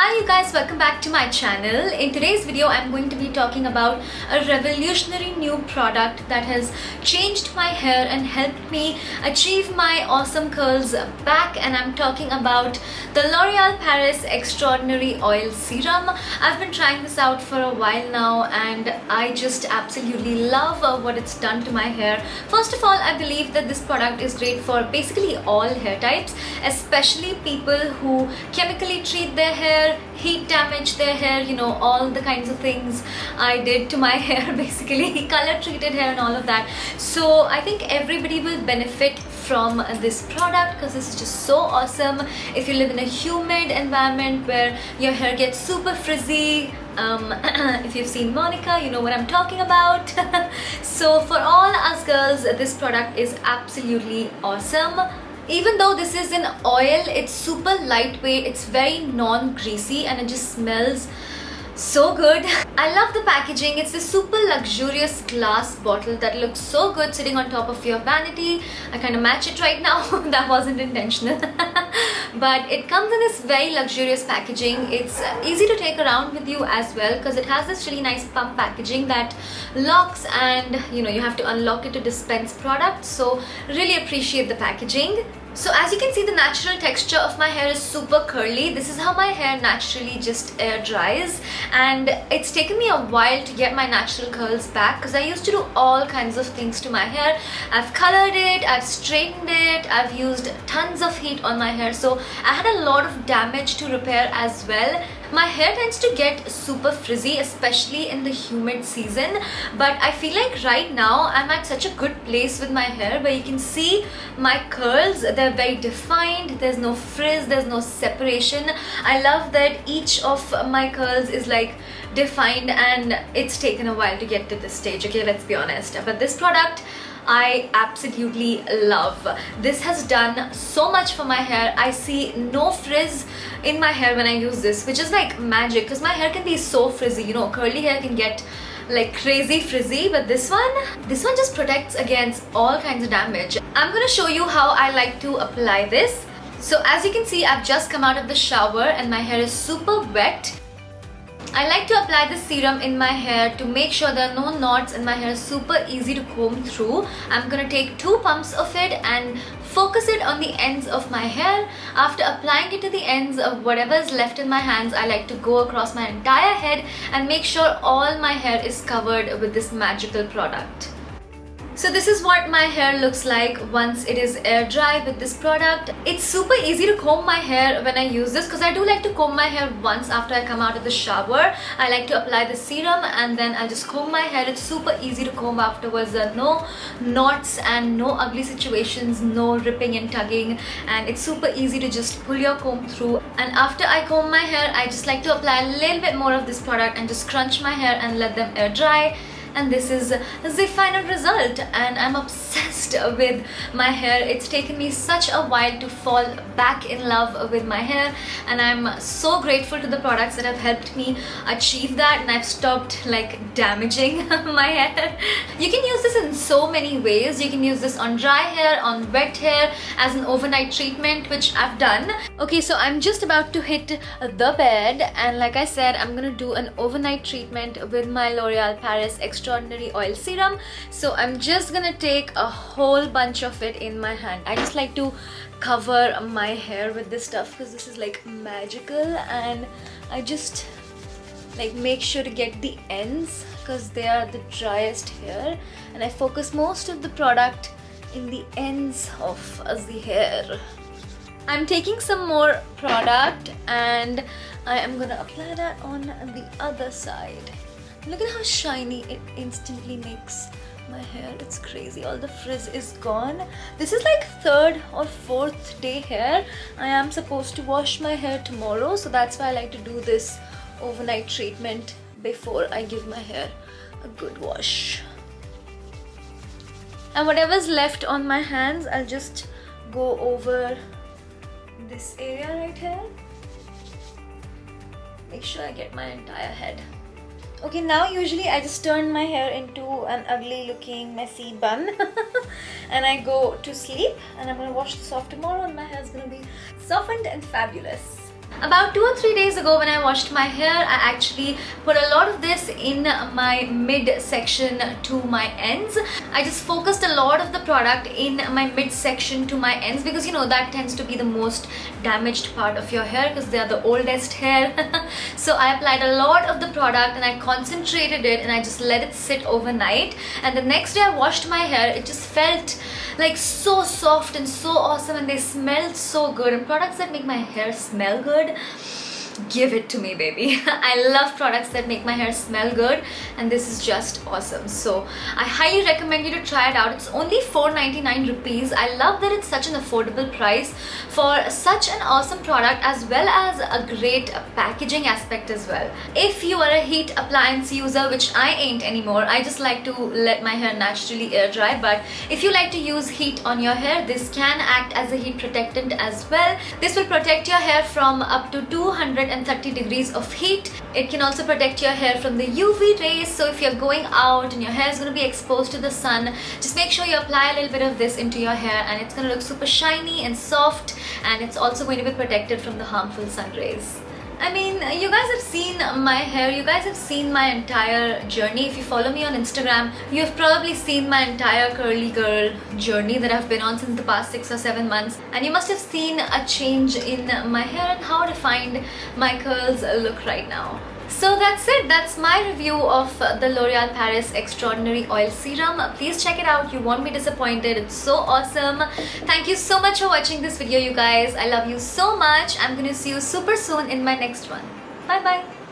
Hi you guys, welcome back to my channel. In today's video I'm going to be talking about a revolutionary new product that has changed my hair and helped me achieve my awesome curls back, and I'm talking about the L'Oreal Paris Extraordinary Oil Serum. I've been trying this out for a while now and I just absolutely love what it's done to my hair. First of all, I believe that this product is great for basically all hair types, especially people who chemically treat their hair, heat damage their hair, you know, all the kinds of things I did to my hair, basically color treated hair and all of that. So I think everybody will benefit from this product because this is just so awesome. If you live in a humid environment where your hair gets super frizzy, if you've seen Monica, you know what I'm talking about. So for all us girls, this product is absolutely awesome. Even though this is an oil, it's super lightweight, it's very non-greasy, and it just smells so good. I love the packaging. It's this super luxurious glass bottle that looks so good sitting on top of your vanity. I kind of match it right now. That wasn't intentional. But it comes in this very luxurious packaging. It's easy to take around with you as well because it has this really nice pump packaging that locks, and you know, you have to unlock it to dispense product. So really appreciate the packaging. So as you can see, the natural texture of my hair is super curly. This is how my hair naturally just air dries, and it's taken me a while to get my natural curls back because I used to do all kinds of things to my hair. I've colored it, I've straightened it, I've used tons of heat on my hair, so I had a lot of damage to repair as well. My hair tends to get super frizzy, especially in the humid season, but I feel like right now I'm at such a good place with my hair where you can see my curls. They're very defined, there's no frizz, there's no separation. I love that each of my curls is like defined, and it's taken a while to get to this stage, okay, let's be honest. But this product I absolutely love. This has done so much for my hair. I see no frizz in my hair when I use this, which is like magic because my hair can be so frizzy, you know, curly hair can get like crazy frizzy, but this one just protects against all kinds of damage. I'm gonna show you how I like to apply this. So as you can see, I've just come out of the shower and my hair is super wet. I like to apply this serum in my hair to make sure there are no knots and my hair is super easy to comb through. I'm gonna take 2 pumps of it and focus it on the ends of my hair. After applying it to the ends of whatever is left in my hands, I like to go across my entire head and make sure all my hair is covered with this magical product. So this is what my hair looks like once it is air dry with this product. It's super easy to comb my hair when I use this because I do like to comb my hair once after I come out of the shower. I like to apply the serum and then I just comb my hair. It's super easy to comb afterwards. There are no knots and no ugly situations, no ripping and tugging, and it's super easy to just pull your comb through. And after I comb my hair, I just like to apply a little bit more of this product and just crunch my hair and let them air dry. And this is the final result, and I'm obsessed with my hair. It's taken me such a while to fall back in love with my hair, and I'm so grateful to the products that have helped me achieve that, and I've stopped like damaging my hair. You can use this in so many ways. You can use this on dry hair, on wet hair, as an overnight treatment, which I've done. Okay, so I'm just about to hit the bed, and like I said, I'm gonna do an overnight treatment with my L'Oreal Paris Extraordinary Oil Serum. So I'm just gonna take a whole bunch of it in my hand. I just like to cover my hair with this stuff because this is like magical, and I just like make sure to get the ends because they are the driest here, and I focus most of the product in the ends of the hair. I'm taking some more product and I am gonna apply that on the other side. Look at how shiny it instantly makes my hair. It's crazy. All the frizz is gone. This is like 3rd or 4th day hair. I am supposed to wash my hair tomorrow, so that's why I like to do this overnight treatment before I give my hair a good wash. And whatever's left on my hands, I'll just go over this area right here. Make sure I get my entire head. Okay, now usually I just turn my hair into an ugly looking messy bun and I go to sleep, and I'm gonna wash this off tomorrow and my hair is gonna be softened and fabulous. About 2 or 3 days ago when I washed my hair, I actually put a lot of this in my mid section to my ends. I just focused a lot of the product in my mid section to my ends because you know that tends to be the most damaged part of your hair because they are the oldest hair. So I applied a lot of the product and I concentrated it and I just let it sit overnight, and the next day I washed my hair. It just felt like so soft and so awesome, and they smelled so good. And products that make my hair smell good, give it to me, baby. I love products that make my hair smell good, and this is just awesome. So I highly recommend you to try it out. It's only 499 rupees. I love that it's such an affordable price for such an awesome product, as well as a great packaging aspect as well. If you are a heat appliance user, which I ain't anymore, I just like to let my hair naturally air dry, but if you like to use heat on your hair, this can act as a heat protectant as well. This will protect your hair from up to 230 degrees of heat. It can also protect your hair from the UV rays, so if you're going out and your hair is going to be exposed to the sun, just make sure you apply a little bit of this into your hair and it's going to look super shiny and soft, and it's also going to be protected from the harmful sun rays. I mean, you guys have seen my hair, you guys have seen my entire journey. If you follow me on Instagram, you have probably seen my entire curly girl journey that I've been on since the past 6 or 7 months, and you must have seen a change in my hair and how refined my curls look right now. So that's it. That's my review of the L'Oreal Paris Extraordinary Oil Serum. Please check it out. You won't be disappointed. It's so awesome. Thank you so much for watching this video, you guys. I love you so much. I'm going to see you super soon in my next one. Bye bye.